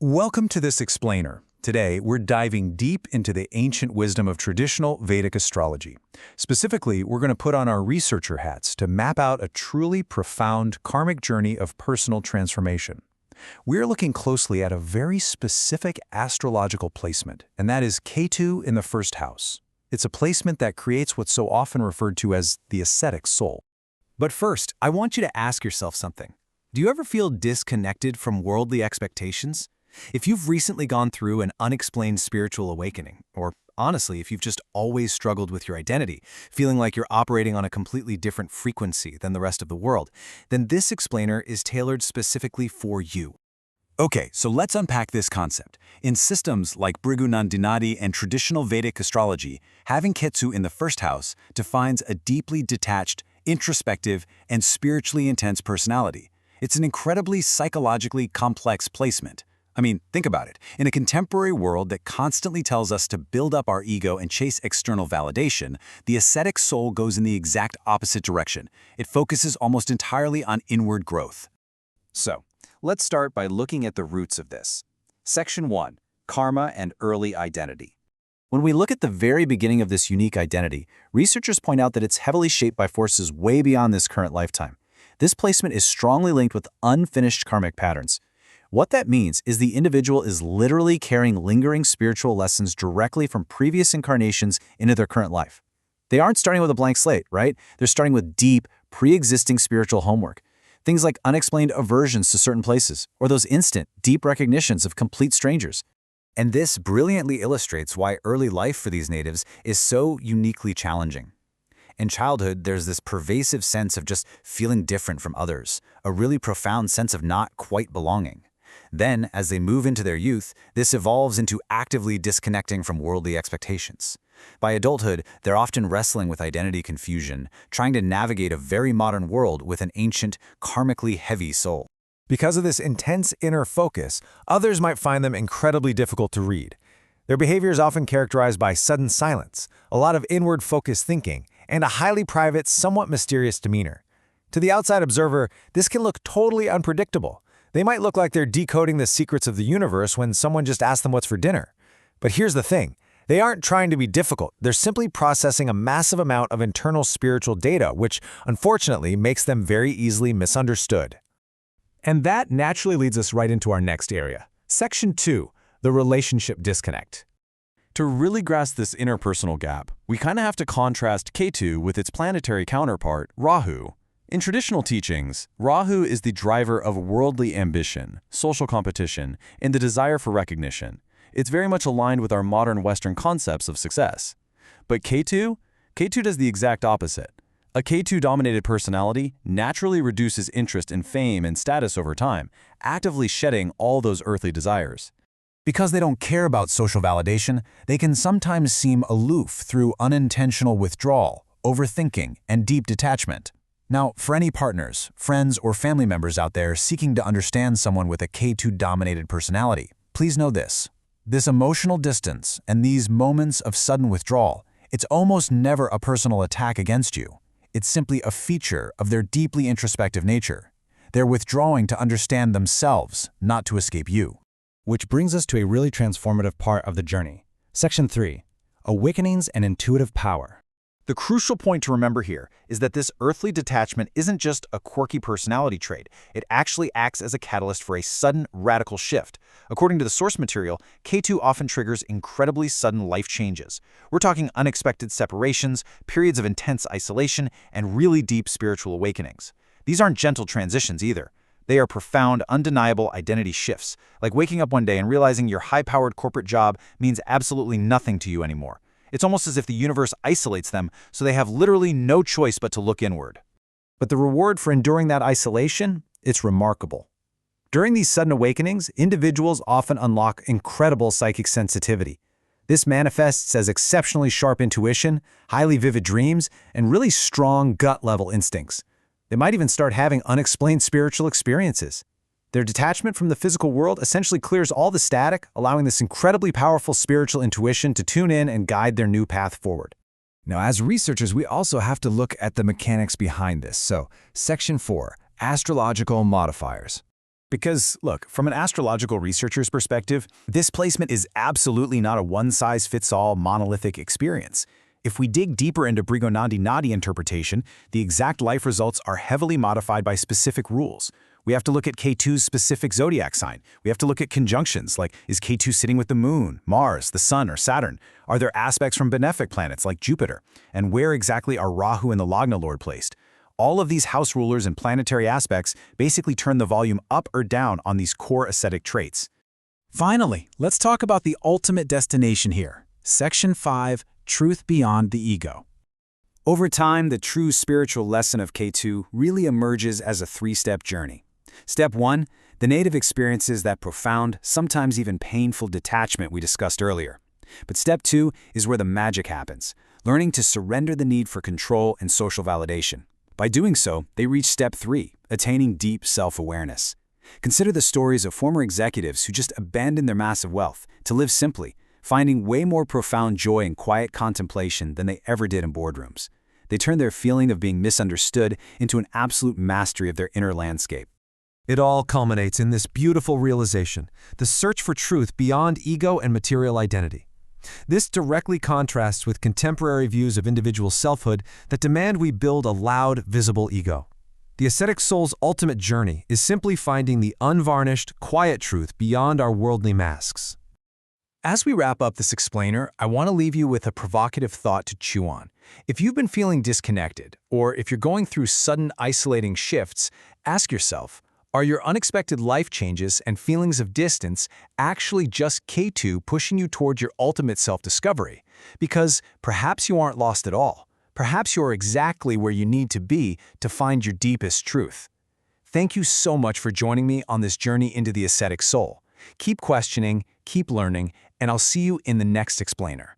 Welcome to this explainer. Today, we're diving deep into the ancient wisdom of traditional Vedic astrology. Specifically, we're going to put on our researcher hats to map out a truly profound karmic journey of personal transformation. We're looking closely at a very specific astrological placement, and that is Ketu in the first house. It's a placement that creates what's so often referred to as the ascetic soul. But first, I want you to ask yourself something. Do you ever feel disconnected from worldly expectations? If you've recently gone through an unexplained spiritual awakening, or honestly, if you've just always struggled with your identity, feeling like you're operating on a completely different frequency than the rest of the world, then this explainer is tailored specifically for you. Okay, so let's unpack this concept. In systems like Bhrigu Nandi Nadi and traditional Vedic astrology, having Ketu in the first house defines a deeply detached, introspective, and spiritually intense personality. It's an incredibly psychologically complex placement. I mean, think about it. In a contemporary world that constantly tells us to build up our ego and chase external validation, the ascetic soul goes in the exact opposite direction. It focuses almost entirely on inward growth. So, let's start by looking at the roots of this. Section 1. Karma and Early Identity. When we look at the very beginning of this unique identity, researchers point out that it's heavily shaped by forces way beyond this current lifetime. This placement is strongly linked with unfinished karmic patterns. What that means is the individual is literally carrying lingering spiritual lessons directly from previous incarnations into their current life. They aren't starting with a blank slate, right? They're starting with deep, pre-existing spiritual homework. Things like unexplained aversions to certain places, or those instant, deep recognitions of complete strangers. And this brilliantly illustrates why early life for these natives is so uniquely challenging. In childhood, there's this pervasive sense of just feeling different from others, a really profound sense of not quite belonging. Then, as they move into their youth, this evolves into actively disconnecting from worldly expectations. By adulthood, they're often wrestling with identity confusion, trying to navigate a very modern world with an ancient, karmically heavy soul. Because of this intense inner focus, others might find them incredibly difficult to read. Their behavior is often characterized by sudden silence, a lot of inward-focused thinking, and a highly private, somewhat mysterious demeanor. To the outside observer, this can look totally unpredictable. They might look like they're decoding the secrets of the universe when someone just asks them what's for dinner. But here's the thing. They aren't trying to be difficult. They're simply processing a massive amount of internal spiritual data, which, unfortunately, makes them very easily misunderstood. And that naturally leads us right into our next area. Section 2, the relationship disconnect. To really grasp this interpersonal gap, we kind of have to contrast Ketu with its planetary counterpart, Rahu. In traditional teachings, Rahu is the driver of worldly ambition, social competition, and the desire for recognition. It's very much aligned with our modern Western concepts of success. But Ketu does the exact opposite. A Ketu-dominated personality naturally reduces interest in fame and status over time, actively shedding all those earthly desires. Because they don't care about social validation, they can sometimes seem aloof through unintentional withdrawal, overthinking, and deep detachment. Now, for any partners, friends, or family members out there seeking to understand someone with a Ketu-dominated personality, please know this. This emotional distance and these moments of sudden withdrawal, it's almost never a personal attack against you. It's simply a feature of their deeply introspective nature. They're withdrawing to understand themselves, not to escape you. Which brings us to a really transformative part of the journey. Section 3. Awakenings and Intuitive Power. The crucial point to remember here is that this earthly detachment isn't just a quirky personality trait. It actually acts as a catalyst for a sudden, radical shift. According to the source material, Ketu often triggers incredibly sudden life changes. We're talking unexpected separations, periods of intense isolation, and really deep spiritual awakenings. These aren't gentle transitions either. They are profound, undeniable identity shifts, like waking up one day and realizing your high-powered corporate job means absolutely nothing to you anymore. It's almost as if the universe isolates them, so they have literally no choice but to look inward. But the reward for enduring that isolation, it's remarkable. During these sudden awakenings, individuals often unlock incredible psychic sensitivity. This manifests as exceptionally sharp intuition, highly vivid dreams, and really strong gut-level instincts. They might even start having unexplained spiritual experiences. Their detachment from the physical world essentially clears all the static, allowing this incredibly powerful spiritual intuition to tune in and guide their new path forward. Now, as researchers, we also have to look at the mechanics behind this. So, Section 4, Astrological Modifiers. Because, look, from an astrological researcher's perspective, this placement is absolutely not a one-size-fits-all monolithic experience. If we dig deeper into Bhrigu Nandi Nadi interpretation, the exact life results are heavily modified by specific rules. We have to look at Ketu's specific zodiac sign. We have to look at conjunctions, like is Ketu sitting with the moon, Mars, the sun, or Saturn? Are there aspects from benefic planets like Jupiter? And where exactly are Rahu and the Lagna Lord placed? All of these house rulers and planetary aspects basically turn the volume up or down on these core ascetic traits. Finally, let's talk about the ultimate destination here. Section 5, Truth Beyond the Ego. Over time, the true spiritual lesson of Ketu really emerges as a three-step journey. Step 1, the native experiences that profound, sometimes even painful detachment we discussed earlier. But Step 2 is where the magic happens, learning to surrender the need for control and social validation. By doing so, they reach Step 3, attaining deep self-awareness. Consider the stories of former executives who just abandoned their massive wealth to live simply, finding way more profound joy in quiet contemplation than they ever did in boardrooms. They turned their feeling of being misunderstood into an absolute mastery of their inner landscape. It all culminates in this beautiful realization, the search for truth beyond ego and material identity. This directly contrasts with contemporary views of individual selfhood that demand we build a loud, visible ego. The ascetic soul's ultimate journey is simply finding the unvarnished, quiet truth beyond our worldly masks. As we wrap up this explainer, I want to leave you with a provocative thought to chew on. If you've been feeling disconnected, or if you're going through sudden isolating shifts, ask yourself, are your unexpected life changes and feelings of distance actually just Ketu pushing you toward your ultimate self-discovery? Because perhaps you aren't lost at all. Perhaps you're exactly where you need to be to find your deepest truth. Thank you so much for joining me on this journey into the ascetic soul. Keep questioning, keep learning, and I'll see you in the next explainer.